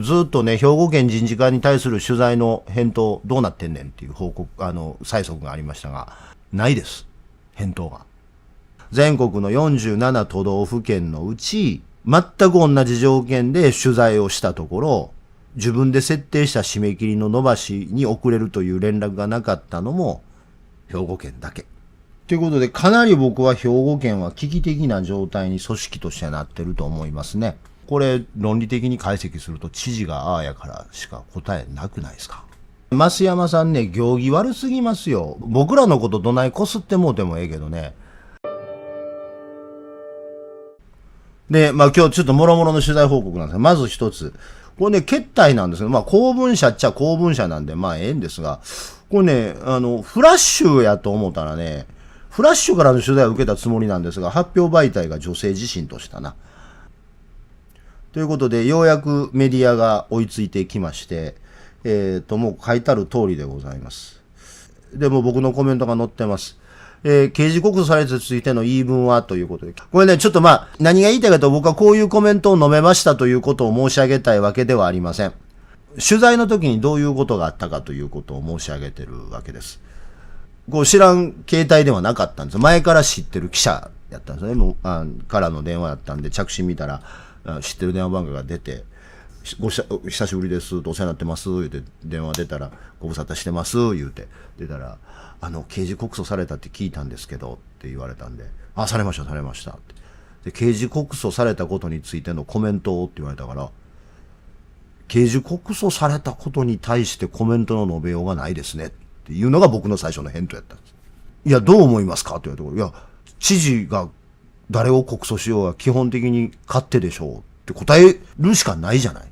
ずっとね、兵庫県人事課に対する取材の返答どうなってんねんっていう報告、催促がありましたが、ないです。返答が。全国の47都道府県のうち、全く同じ条件で取材をしたところ、自分で設定した締め切りの延ばしに遅れるという連絡がなかったのも、兵庫県だけ。ということで、かなり僕は兵庫県は危機的な状態に組織としてなってると思いますね。これ、論理的に解析すると、知事がああやからしか答えなくないですか。増山さんね、行儀悪すぎますよ。僕らのことどないこすってもうてもええけどね。で、まあ今日ちょっと諸々の取材報告なんですが、まず一つ。これね、決体なんですけど、まあ公文社っちゃ公文社なんで、まあええんですが、これね、フラッシュやと思ったらね、フラッシュからの取材を受けたつもりなんですが、発表媒体が女性自身としたな。ということで、ようやくメディアが追いついてきまして、もう書いてある通りでございます。でも僕のコメントが載ってます。刑事告訴されてついての言い分はということで。これね、ちょっとまあ、何が言いたいかと僕はこういうコメントを述べましたということを申し上げたいわけではありません。取材の時にどういうことがあったかということを申し上げてるわけです。こう知らん携帯ではなかったんです。前から知ってる記者やったんですね。もうからの電話だったんで、着信見たら、知ってる電話番号が出て、久しぶりです、お世話になってます、言うて、電話出たら、ご無沙汰してます、言うて、出たら、刑事告訴されたって聞いたんですけど、って言われたんで、あ、されました、されました。ってで、刑事告訴されたことについてのコメントをって言われたから、刑事告訴されたことに対してコメントの述べようがないですね、っていうのが僕の最初の返答やったんです。いや、どう思いますかって言われたから、いや、知事が誰を告訴しようが基本的に勝手でしょうって答えるしかないじゃない。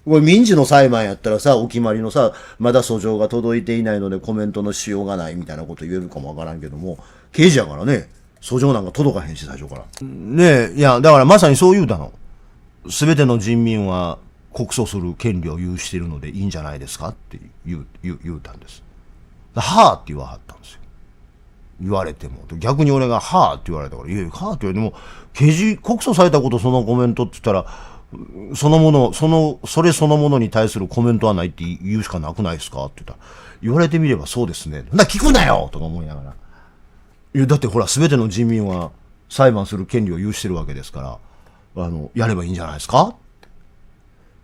これ民事の裁判やったらさ、お決まりのさ、まだ訴状が届いていないのでコメントのしようがないみたいなこと言えるかもわからんけども、刑事やからね、訴状なんか届かへんし、最初から。ねえ、いや、だからまさにそう言うたの。すべての人民は告訴する権利を有しているのでいいんじゃないですかって言うたんです。はぁって言わはったんですよ。言われても。逆に俺がはぁって言われたから、いや、はぁって言われても、刑事告訴されたことそのコメントって言ったら、それそのものに対するコメントはないって言うしかなくないですかって言ったら、言われてみればそうですね。聞くなよとか思いながら。いや、だってほら、すべての人民は裁判する権利を有してるわけですから、やればいいんじゃないですか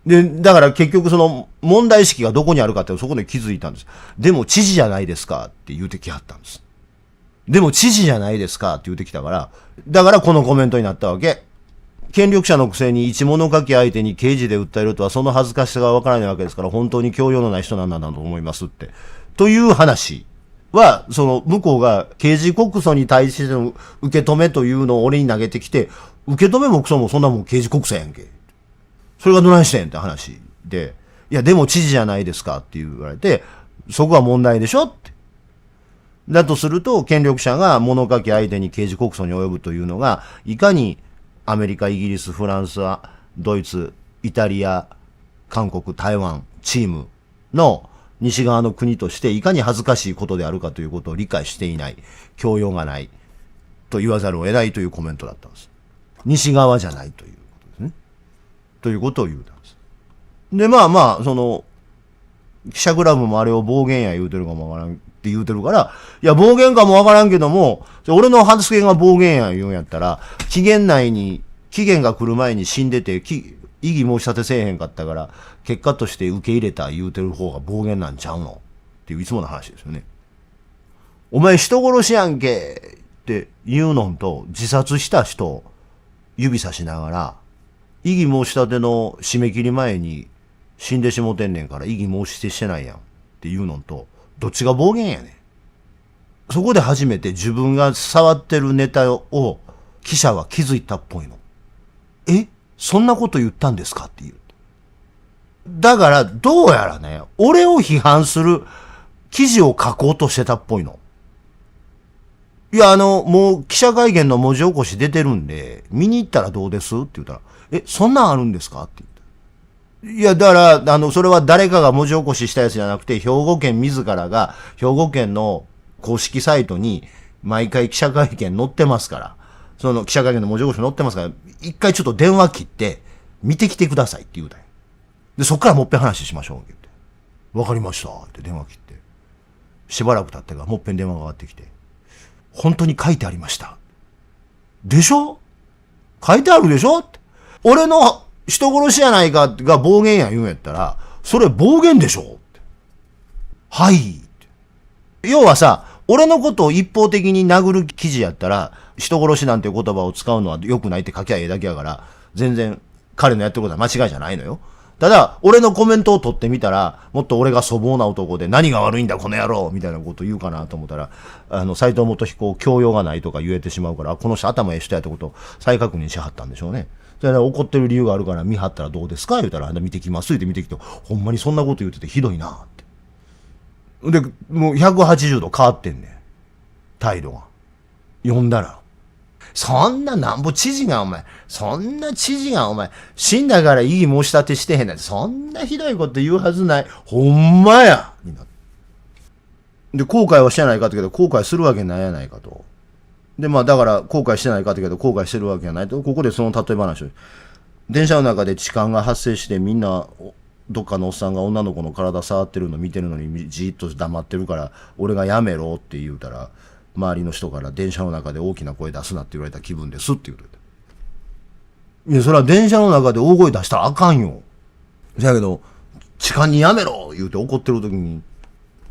で、だから結局その問題意識がどこにあるかってそこで気づいたんです。でも知事じゃないですかって言うてきはったんです。でも知事じゃないですかって言うてきたから、だからこのコメントになったわけ。権力者のくせに一物書き相手に刑事で訴えるとはその恥ずかしさがわからないわけですから、本当に教養のない人なんだなと思いますって。という話は、その向こうが刑事告訴に対しての受け止めというのを俺に投げてきて、受け止めもクソもそんなもん刑事告訴やんけ。それがどないしてんって話で、いやでも知事じゃないですかって言われて、そこは問題でしょって。だとすると、権力者が物書き相手に刑事告訴に及ぶというのが、いかにアメリカ、イギリス、フランス、ドイツ、イタリア、韓国、台湾、チームの西側の国としていかに恥ずかしいことであるかということを理解していない、教養がないと言わざるを得ないというコメントだったんです。西側じゃないということですね。ということを言うたんです。で、まあまあ、記者クラブもあれを暴言や言うてるかもわからんって言うてるから、いや、暴言かもわからんけども、俺の発言が暴言や言うんやったら、期限が来る前に死んでて、異議申し立てせえへんかったから、結果として受け入れた言うてる方が暴言なんちゃうのっていういつもの話ですよね。お前人殺しやんけって言うのんと、自殺した人を指さしながら、異議申し立ての締め切り前に死んでしもてんねんから異議申し立てしてないやんっていうのと、どっちが暴言やねん。そこで初めて自分が触ってるネタを記者は気づいたっぽいの。そんなこと言ったんですかっていう。だからどうやらね、俺を批判する記事を書こうとしてたっぽいの。いや、もう記者会見の文字起こし出てるんで、見に行ったらどうですって言ったら、そんなんあるんですかって言った。いや、だから、それは誰かが文字起こししたやつじゃなくて、兵庫県自らが、兵庫県の公式サイトに、毎回記者会見載ってますから、その記者会見の文字起こし載ってますから、一回ちょっと電話切って、見てきてくださいって言うたんや。で、そっからもっぺん話しましょう、言って。わかりました、って電話切って。しばらく経ってからもっぺん電話がかかってきて。本当に書いてありました。でしょ？書いてあるでしょって。俺の人殺しやないかが暴言や言うんやったら、それ暴言でしょって。はい。要はさ、俺のことを一方的に殴る記事やったら、人殺しなんて言葉を使うのは良くないって書きゃええだけやから、全然彼のやってることは間違いじゃないのよ。ただ、俺のコメントを取ってみたら、もっと俺が粗暴な男で何が悪いんだこの野郎みたいなこと言うかなと思ったら、斎藤元彦教養がないとか言えてしまうから、この人頭ええ人やってことを再確認しはったんでしょうね。それで怒ってる理由があるから見張ったらどうですか言うたら、見てきますって見てきて、ほんまにそんなこと言っててひどいなって。で、もう180度変わってんねん。態度が。読んだら。そんななんぼ知事がお前、そんな知事がお前、死んだから異議申し立てしてへんねん。そんなひどいこと言うはずない。ほんまやになって。で、後悔はしてないかって言うけど、後悔するわけないやないかと。で、まあだから後悔してないかって言うけど、後悔してるわけがないと。ここでその例え話を。電車の中で痴漢が発生してみんな、どっかのおっさんが女の子の体触ってるの見てるのにじーっと黙ってるから、俺がやめろって言うたら、周りの人から電車の中で大きな声出すなって言われた気分ですって言うといた。いや、それは電車の中で大声出したらあかんよ。だけど、痴漢にやめろ言うて怒ってる時に、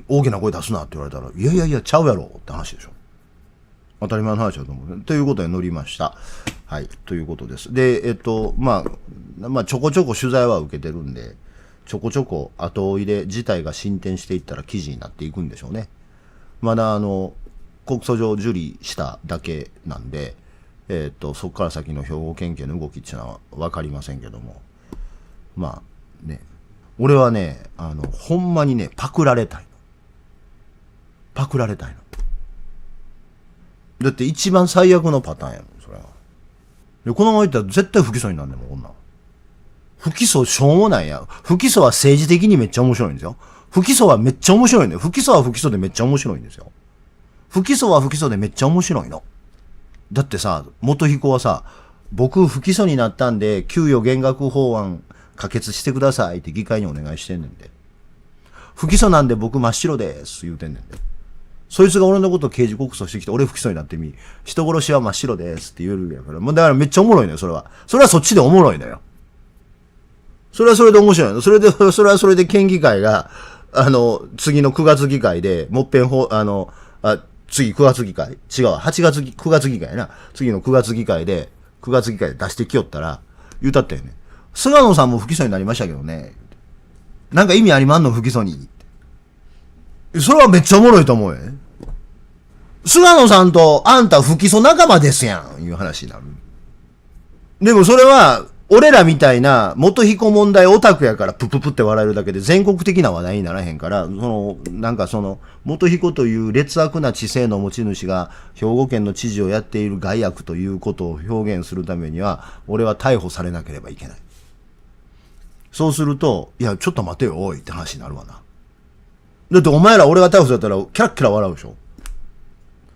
大きな声出すなって言われたら、いやいやいや、ちゃうやろって話でしょ。当たり前の話だと思う。ということで乗りました。はい、ということです。で、まあ、ちょこちょこ取材は受けてるんで、ちょこちょこ後追いで事態が進展していったら記事になっていくんでしょうね。まだ告訴状受理しただけなんで、そこから先の兵庫県警の動きっていうのは分かりませんけども。まあね、俺はね、ほんまにね、パクられたいの。パクられたいの。だって一番最悪のパターンやもん、それは。で、このまま言ったら絶対不起訴になんねんもん、こんなん。不起訴しょうもないや。不起訴は政治的にめっちゃ面白いんですよ。不起訴はめっちゃ面白いね。不起訴は不起訴でめっちゃ面白いんですよ。不起訴は不起訴でめっちゃ面白いの。だってさ、元彦はさ、僕不起訴になったんで、給与減額法案可決してくださいって議会にお願いしてんねんで。不起訴なんで僕真っ白です言うてんねんで。そいつが俺のことを刑事告訴してきて、俺不起訴になってみ、人殺しは真っ白ですって言えるやから。もうだからめっちゃおもろいのよ、それは。それはそっちでおもろいのよ。それはそれで面白いの。それはそれで県議会が、次の9月議会で、もっぺん次9月議会違うわ。9月議会やな。次の9月議会で出してきよったら、言うたったよね。菅野さんも不起訴になりましたけどね。なんか意味ありまんの不起訴に。それはめっちゃおもろいと思うよね。菅野さんとあんた不起訴仲間ですやん、いう話になる。でもそれは、俺らみたいな元彦問題オタクやからプププって笑えるだけで全国的な話題にならへんから、元彦という劣悪な知性の持ち主が兵庫県の知事をやっている害悪ということを表現するためには、俺は逮捕されなければいけない。そうすると、いや、ちょっと待てよ、おいって話になるわな。だってお前ら俺が逮捕されたらキャラキャラ笑うでしょ。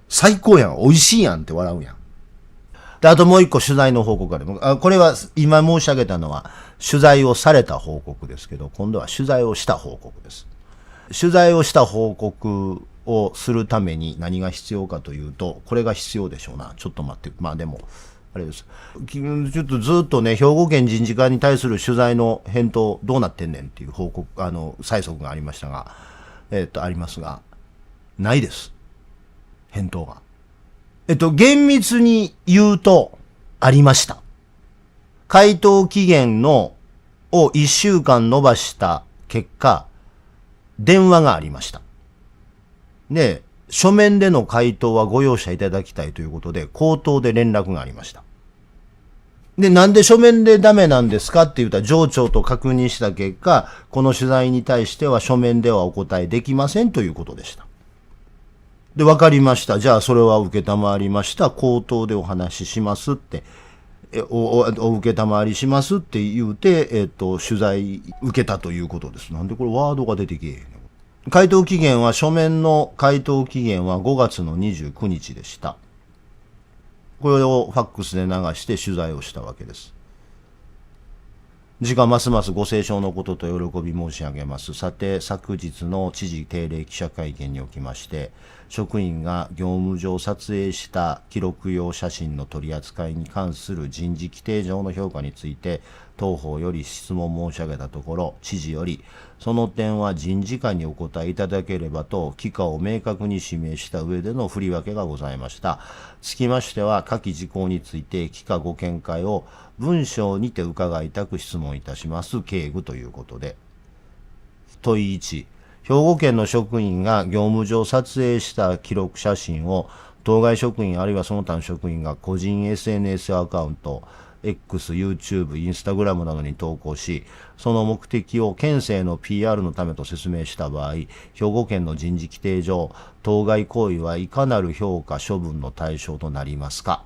最高やん、美味しいやんって笑うやん。で、あともう一個取材の報告がある。これは今申し上げたのは取材をされた報告ですけど、今度は取材をした報告です。取材をした報告をするために何が必要かというと、これが必要でしょうな。ちょっと待って。まあでも、あれです。ちょっとずっとね、兵庫県人事課に対する取材の返答どうなってんねんっていう報告、催促がありましたが、ありますが、ないです。返答が。厳密に言うと、ありました。回答期限を1週間延ばした結果、電話がありました。で、書面での回答はご容赦いただきたいということで、口頭で連絡がありました。で、なんで書面でダメなんですかって言ったら、上長と確認した結果、この取材に対しては書面ではお答えできませんということでした。で、わかりました。じゃあ、それは受けたまわりました。口頭でお話ししますって、お受けたまわりしますって言うて、取材受けたということです。なんでこれワードが出てけえへんの。回答期限は、書面の回答期限は5月の29日でした。これをファックスで流して取材をしたわけです。時間ますますご清聴のことと喜び申し上げます。さて、昨日の知事定例記者会見におきまして、職員が業務上撮影した記録用写真の取り扱いに関する人事規定上の評価について、当方より質問申し上げたところ、知事より、その点は人事課にお答えいただければと、期間を明確に指名した上での振り分けがございました。つきましては、下記事項について、期間ご見解を文章にて伺いたく質問いたします。敬具ということで。問い1、兵庫県の職員が業務上撮影した記録写真を当該職員あるいはその他の職員が個人 SNS アカウント、X、YouTube、Instagram などに投稿し、その目的を県政の PR のためと説明した場合、兵庫県の人事規定上、当該行為はいかなる評価処分の対象となりますか。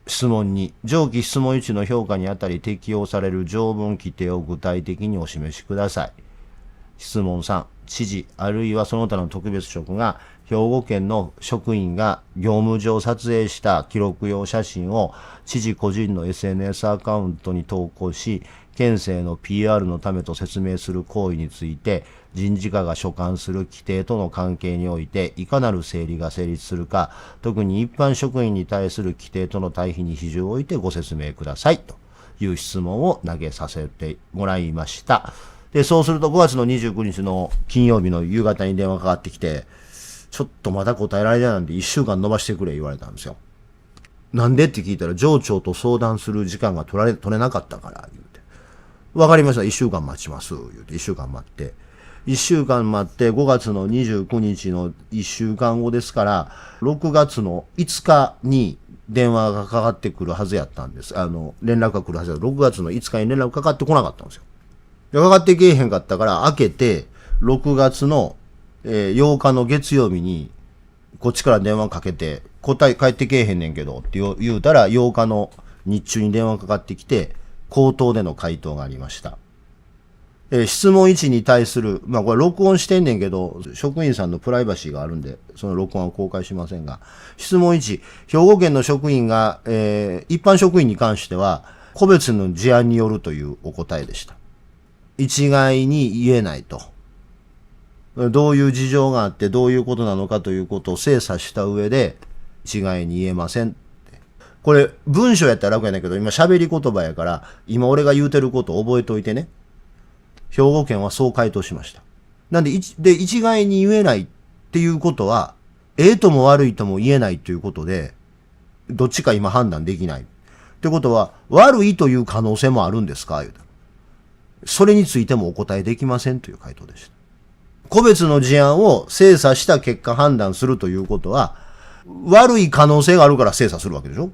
質問2、上記質問1の評価にあたり適用される条文規定を具体的にお示しください。質問3、知事あるいはその他の特別職が兵庫県の職員が業務上撮影した記録用写真を知事個人の SNS アカウントに投稿し、県政の PR のためと説明する行為について、人事課が所管する規定との関係において、いかなる整理が成立するか、特に一般職員に対する規定との対比に比重を置いてご説明ください。という質問を投げさせてもらいました。で、そうすると5月の29日の金曜日の夕方に電話かかってきて、ちょっとまだ答えられないなんで1週間延ばしてくれ言われたんですよ。なんでって聞いたら、上長と相談する時間が取れなかったから、言うて。わかりました。1週間待ちます。言うて、1週間待って。1週間待って、5月の29日の1週間後ですから、6月の5日に電話がかかってくるはずやったんです。連絡が来るはずやった。6月の5日に連絡かかってこなかったんですよ。かかってけえへんかったから、開けて、6月の、8日の月曜日に、こっちから電話かけて、答え返ってけえへんねんけど、って言うたら、8日の日中に電話かかってきて、口頭での回答がありました。質問1に対する、まあこれ録音してんねんけど、職員さんのプライバシーがあるんで、その録音は公開しませんが、質問1、兵庫県の職員が、一般職員に関しては、個別の事案によるというお答えでした。一概に言えないと。どういう事情があってどういうことなのかということを精査した上で、一概に言えません。これ、文章やったら楽やねんけど、今喋り言葉やから、今俺が言うてることを覚えておいてね。兵庫県はそう回答しました。なんで、一概に言えないっていうことは、とも悪いとも言えないということで、どっちか今判断できない。ってことは、悪いという可能性もあるんですか言うた。それについてもお答えできませんという回答でした。個別の事案を精査した結果判断するということは、悪い可能性があるから精査するわけでしょ。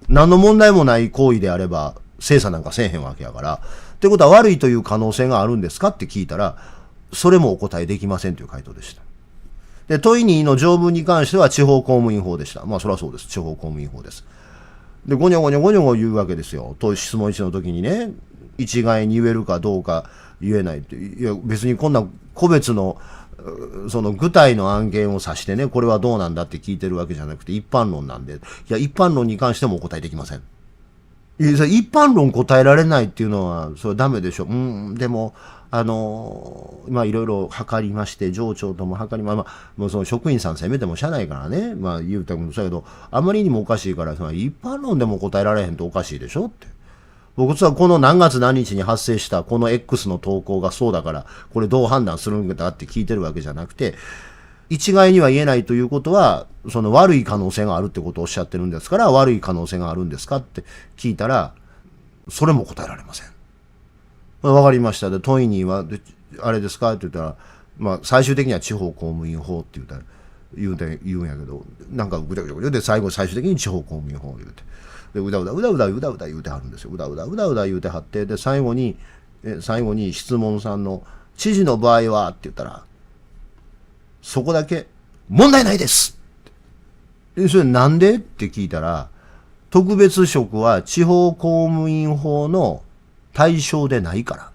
何の問題もない行為であれば、精査なんかせえへんわけやから。ってことは悪いという可能性があるんですかって聞いたら、それもお答えできませんという回答でした。で、問い2の条文に関しては地方公務員法でした。まあそりゃそうです。地方公務員法です。で、ごにょごにょごにょ言うわけですよ。問い質問1の時にね、一概に言えるかどうか言えないって。いや、別にこんな個別の、その具体の案件を指してね、これはどうなんだって聞いてるわけじゃなくて一般論なんで、いや、一般論に関してもお答えできません。一般論答えられないっていうのは、それはダメでしょ。でも、まあいろいろ測りまして、上長とも測りま、まあ、もうその職員さん責めてもしゃないからね、まあ言うたもそうやけど、あまりにもおかしいから、その一般論でも答えられへんとおかしいでしょって。僕はこの何月何日に発生したこの X の投稿がそうだから、これどう判断するんだって聞いてるわけじゃなくて、一概には言えないということは、その悪い可能性があるってことをおっしゃってるんですから、悪い可能性があるんですかって聞いたら、それも答えられません。わかりました。で、問いには、あれですかって言ったら、まあ、最終的には地方公務員法って言うんやけど、なんかぐちゃぐちゃぐちゃで最終的に地方公務員法を言うて。で、うだうだ言うてはるんですよ。うだうだ言うてはって、で、最後に質問さんの、知事の場合はって言ったら、そこだけ、問題ないです。それなんでって聞いたら、特別職は地方公務員法の対象でないから。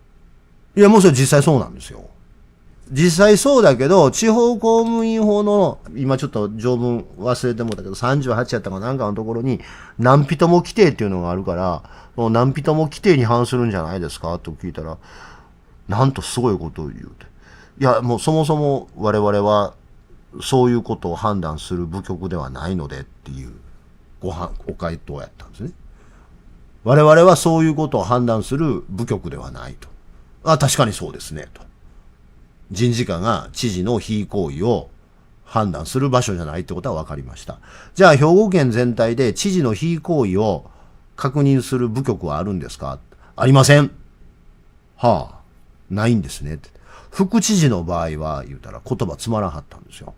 いや、もうそれ実際そうなんですよ。実際そうだけど、地方公務員法の、今ちょっと条文忘れてもうたけど、38やったかなんかのところに、何人も規定っていうのがあるから、何人も規定に反するんじゃないですかと聞いたら、なんとすごいことを言うて。いや、もうそもそも我々は、そういうことを判断する部局ではないのでっていうご回答やったんですね。我々はそういうことを判断する部局ではないと。あ、確かにそうですね、と。人事課が知事の非行為を判断する場所じゃないってことは分かりました。じゃあ兵庫県全体で知事の非行為を確認する部局はあるんですか？ありません。はあ、ないんですね。副知事の場合は言うたら言葉つまらんはったんですよ。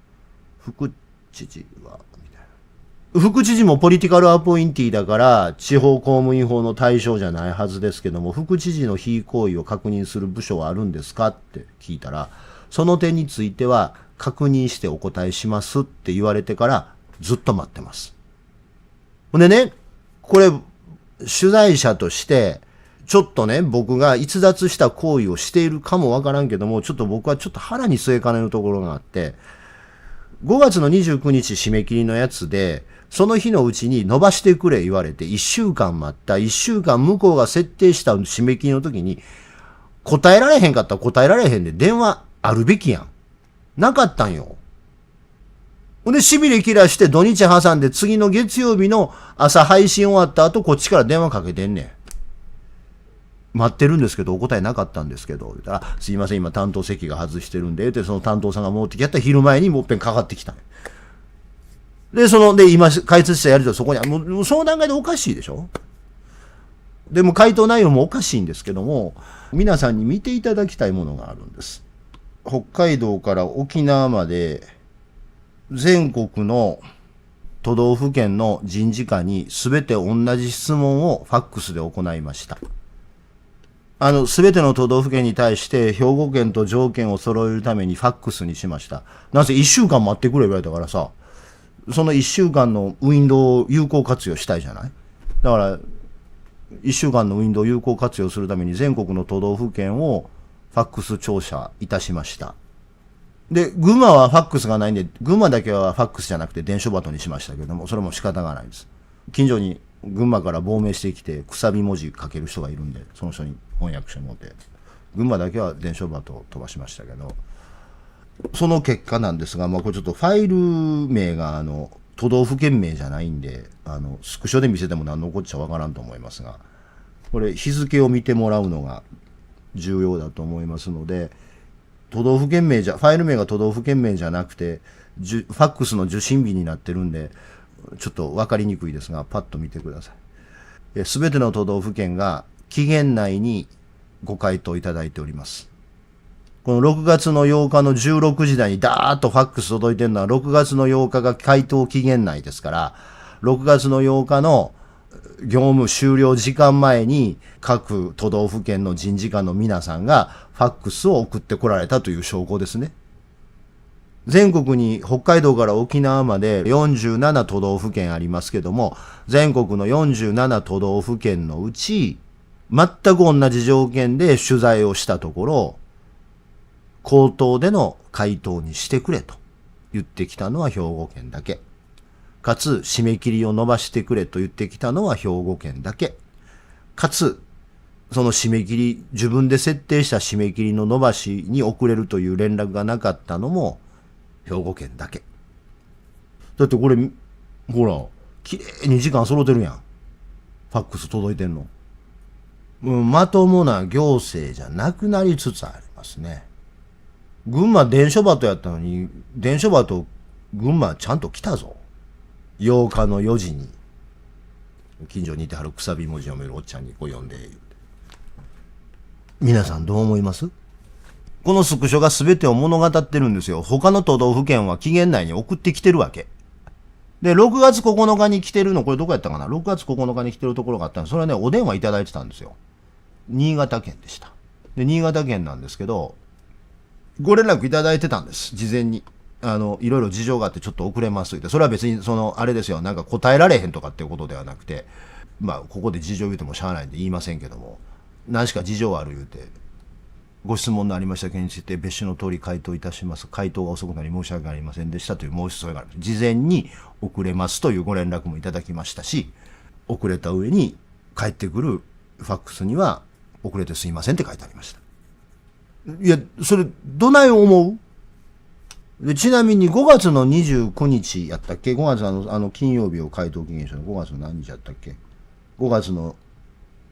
副知事は、みたいな。副知事もポリティカルアポインティだから地方公務員法の対象じゃないはずですけども、副知事の非行為を確認する部署はあるんですかって聞いたら、その点については確認してお答えしますって言われてからずっと待ってます。ほんでね、これ取材者としてちょっとね、僕が逸脱した行為をしているかもわからんけども、ちょっと僕はちょっと腹に据えかねるところがあって、5月の29日締め切りのやつで、その日のうちに伸ばしてくれ言われて1週間待った。1週間向こうが設定した締め切りの時に、答えられへんかったら答えられへんで電話あるべきやん。なかったんよ。ほんで、しびれ切らして土日挟んで次の月曜日の朝配信終わった後、こっちから電話かけてんねん。待ってるんですけど、お答えなかったんですけど、言ったら、すいません、今担当席が外してるんで、その担当さんが持ってきやったら昼前にもっぺんかかってきた。で、今、解説したやりとそこに、もうその段階でおかしいでしょ？でも回答内容もおかしいんですけども、皆さんに見ていただきたいものがあるんです。北海道から沖縄まで、全国の都道府県の人事課に全て同じ質問をファックスで行いました。すべての都道府県に対して兵庫県と条件を揃えるためにファックスにしました。なぜ1週間待ってくれ言われたからさ、その1週間のウィンドウを有効活用したいじゃない？だから、1週間のウィンドウを有効活用するために全国の都道府県をファックス調査いたしました。で、群馬はファックスがないんで、群馬だけはファックスじゃなくて電書バトにしましたけども、それも仕方がないです。近所に群馬から亡命してきて、くさび文字書ける人がいるんで、その人に翻訳してもらって、群馬だけは電書バトを飛ばしましたけど、その結果なんですが、これちょっとファイル名が都道府県名じゃないんで、スクショで見せても何のこっちゃわからんと思いますが、これ日付を見てもらうのが重要だと思いますので、都道府県名ファイル名が都道府県名じゃなくて、ファックスの受信日になってるんで、ちょっとわかりにくいですが、パッと見てください。すべての都道府県が期限内にご回答いただいております。この6月の8日の16時台にダーッとファックス届いてるのは6月の8日が回答期限内ですから、6月の8日の業務終了時間前に各都道府県の人事課の皆さんがファックスを送ってこられたという証拠ですね。全国に北海道から沖縄まで47都道府県ありますけども、全国の47都道府県のうち全く同じ条件で取材をしたところ、口頭での回答にしてくれと言ってきたのは兵庫県だけ。かつ、締め切りを延ばしてくれと言ってきたのは兵庫県だけ。かつ、その締め切り、自分で設定した締め切りの延ばしに遅れるという連絡がなかったのも兵庫県だけ。だってこれ、ほら、綺麗に時間揃ってるやん。ファックス届いてんの。まともな行政じゃなくなりつつありますね。群馬伝書バトやったのに、伝書バト群馬ちゃんと来たぞ。8日の4時に。近所にいてはるくさび文字読めるおっちゃんにこう読んで。皆さんどう思います？このスクショが全てを物語ってるんですよ。他の都道府県は期限内に送ってきてるわけ。で、6月9日に来てるの、これどこやったかな？ 6 月9日に来てるところがあったんです。それはね、お電話いただいてたんですよ。新潟県でした。で、新潟県なんですけど、ご連絡いただいてたんです。事前に。いろいろ事情があってちょっと遅れますって。それは別にあれですよ。なんか答えられへんとかっていうことではなくて、ここで事情言うてもしゃあないんで言いませんけども、何しか事情ある言うて、ご質問のありました件について別紙の通り回答いたします。回答が遅くなり申し訳ありませんでしたという申し添えがあります。事前に遅れますというご連絡もいただきましたし、遅れた上に帰ってくるファックスには遅れてすいませんって書いてありました。いや、それ、どない思う？で、ちなみに5月の29日やったっけ？ 5 月金曜日を回答期限書の5月の何日やったっけ？ 5 月の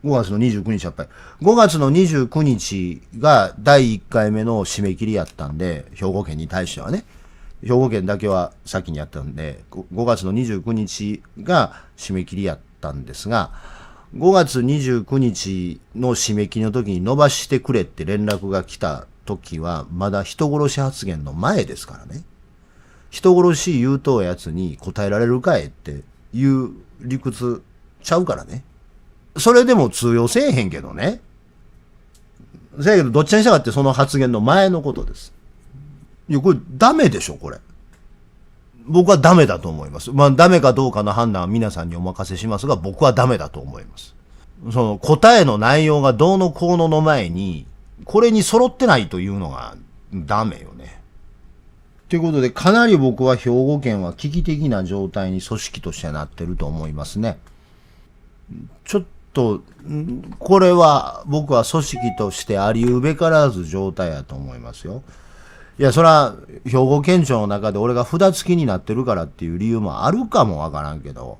29日やっぱり。5月の29日が第1回目の締め切りやったんで、兵庫県に対してはね。兵庫県だけは先にやったんで、5月の29日が締め切りやったんですが、5月29日の締め切りの時に伸ばしてくれって連絡が来た時は、まだ人殺し発言の前ですからね。人殺し言うとうやつに答えられるかいっていう理屈ちゃうからね。それでも通用せえへんけどね。せやけど、どっちにしたかってその発言の前のことです。いや、これダメでしょ、これ。僕はダメだと思います。まあ、ダメかどうかの判断は皆さんにお任せしますが、僕はダメだと思います。その答えの内容がどうのこうのの前に、これに揃ってないというのがダメよね。ということで、かなり僕は兵庫県は危機的な状態に組織としてなってると思いますね。ちょっと、これは僕は組織としてありうべからず状態やと思いますよ。いや、そら、兵庫県庁の中で俺が札付きになってるからっていう理由もあるかもわからんけど、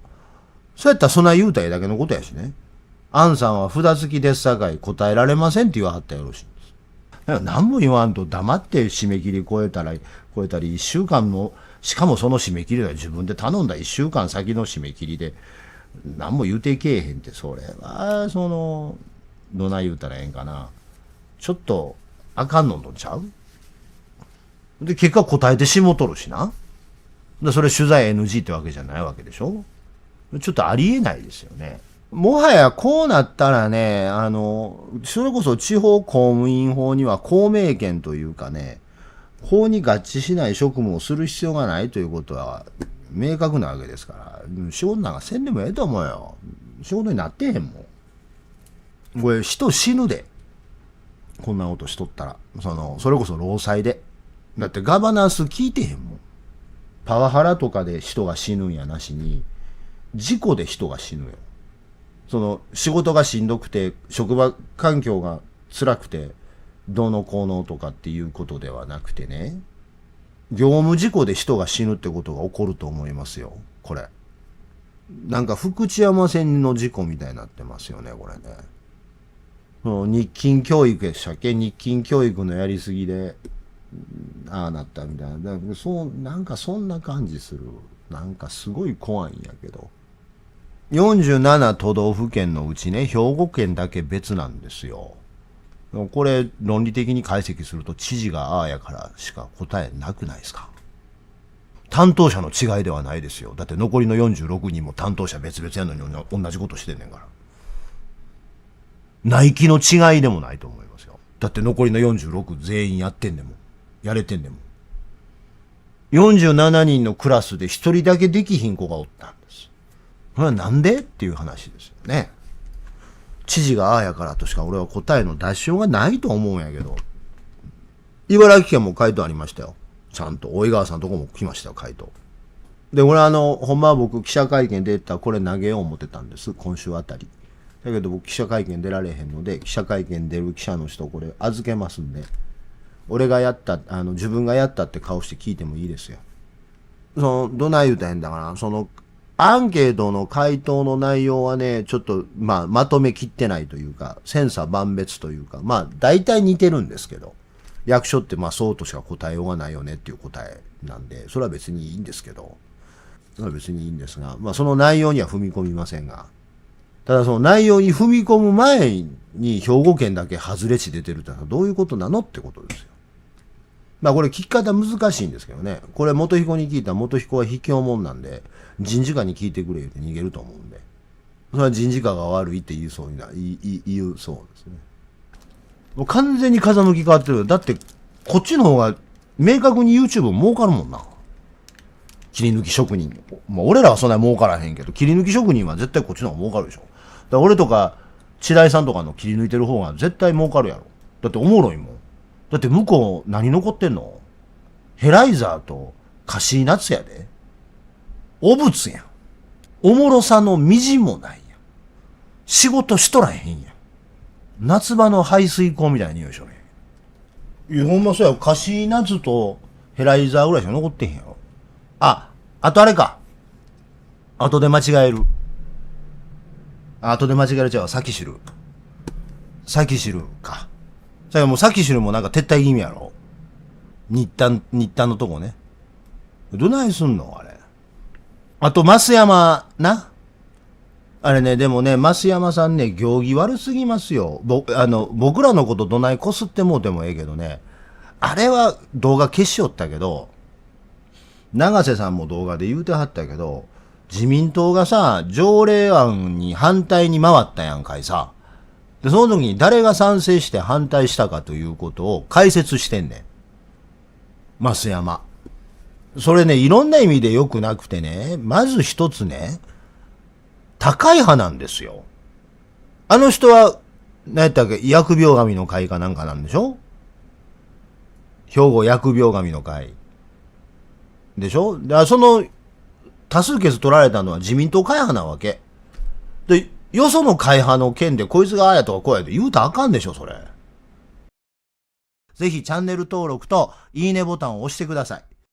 そうやったらそんな言うたらええだけのことやしね。アンさんは札付きですさかい答えられませんって言わはったらよろしいんです。だから何も言わんと黙って締め切り超えたり、1週間の、しかもその締め切りは自分で頼んだ1週間先の締め切りで、何も言うてけえへんって、それは、どない言うたらええんかな。ちょっと、あかんのとちゃう？で、結果答えてしもとるしな。で、それ取材 NG ってわけじゃないわけでしょ？ちょっとありえないですよね。もはやこうなったらね、それこそ地方公務員法には公明権というかね、法に合致しない職務をする必要がないということは明確なわけですから、仕事なんかせんでもええと思うよ。仕事になってへんもん。これ人死ぬで。こんなことしとったら。それこそ労災で。だってガバナンス聞いてへんもん。パワハラとかで人が死ぬんやなしに、事故で人が死ぬよ。仕事がしんどくて、職場環境が辛くて、どうのこうのとかっていうことではなくてね、業務事故で人が死ぬってことが起こると思いますよ、これ。なんか福知山線の事故みたいになってますよね、これね。日勤教育でしたっけ？日勤教育のやりすぎで、ああなったみたいな。なんかそんな感じする。なんかすごい怖いんやけど。47都道府県のうちね、兵庫県だけ別なんですよ。これ論理的に解析すると知事がああやからしか答えなくないですか？担当者の違いではないですよ。だって残りの46人も担当者別々やのに同じことしてんねんから。ナイキの違いでもないと思いますよ。だって残りの46全員やってんねんもん。やれてんねんもん。47人のクラスで1人だけできひん子がおったんです。これはなんでっていう話ですよね。知事がああやからとしか俺は答えの出しようがないと思うんやけど。茨城県も回答ありましたよ。ちゃんと。大井川さんのとこも来ましたよ、回答。で、俺ほんまは僕記者会見出たらこれ投げよう思ってたんです。今週あたり。だけど僕記者会見出られへんので、記者会見出る記者の人これ預けますんで、俺がやった、自分がやったって顔して聞いてもいいですよ。どない言うたらへんだから、アンケートの回答の内容はね、ちょっと、まとめきってないというか、千差万別というか、大体似てるんですけど、役所ってそうとしか答えようがないよねっていう答えなんで、それは別にいいんですけど、それは別にいいんですが、その内容には踏み込みませんが、ただその内容に踏み込む前に兵庫県だけ外れ値出てるってのはどういうことなのってことですよ。これ聞き方難しいんですけどね。これ元彦に聞いたら元彦は卑怯者なんで、人事課に聞いてくれ言って逃げると思うんで。それは人事課が悪いって言うそうですね。もう完全に風向き変わってる。だって、こっちの方が明確に YouTube 儲かるもんな。切り抜き職人。俺らはそんなに儲からへんけど、切り抜き職人は絶対こっちの方が儲かるでしょ。だから俺とか、千代さんとかの切り抜いてる方が絶対儲かるやろ。だっておもろいもん。だって向こう何残ってんの？ヘライザーとカシーナッツやで。お物やん。おもろさのみじんもないやん。仕事しとらへんやん。夏場の排水口みたいな匂いしょね。いや、ほんまそうや。カシーナッツとヘライザーぐらいしか残ってへんやろ。あとあれか。後で間違える。後で間違えるちゃうわ。サキシル。サキシルか。それもうサキシルもなんか撤退気味やろ。日単のとこね。どないすんのあれ。あと、増山な。あれね、でもね、増山さんね、行儀悪すぎますよ。僕らのことどないこすってもうてもええけどね。あれは動画消しよったけど、永瀬さんも動画で言うてはったけど、自民党がさ、条例案に反対に回ったやんかいさ。で、その時に誰が賛成して反対したかということを解説してんねん。増山。それね、いろんな意味で良くなくてね、まず一つね、高い派なんですよ。あの人は、何やったっけ、疫病神の会かなんかなんでしょ？兵庫疫病神の会。でしょ？で、その、多数決取られたのは自民党会派なわけ。で、よその会派の件でこいつがああやとかこうやって言うたらあかんでしょ、それ。ぜひチャンネル登録といいねボタンを押してください。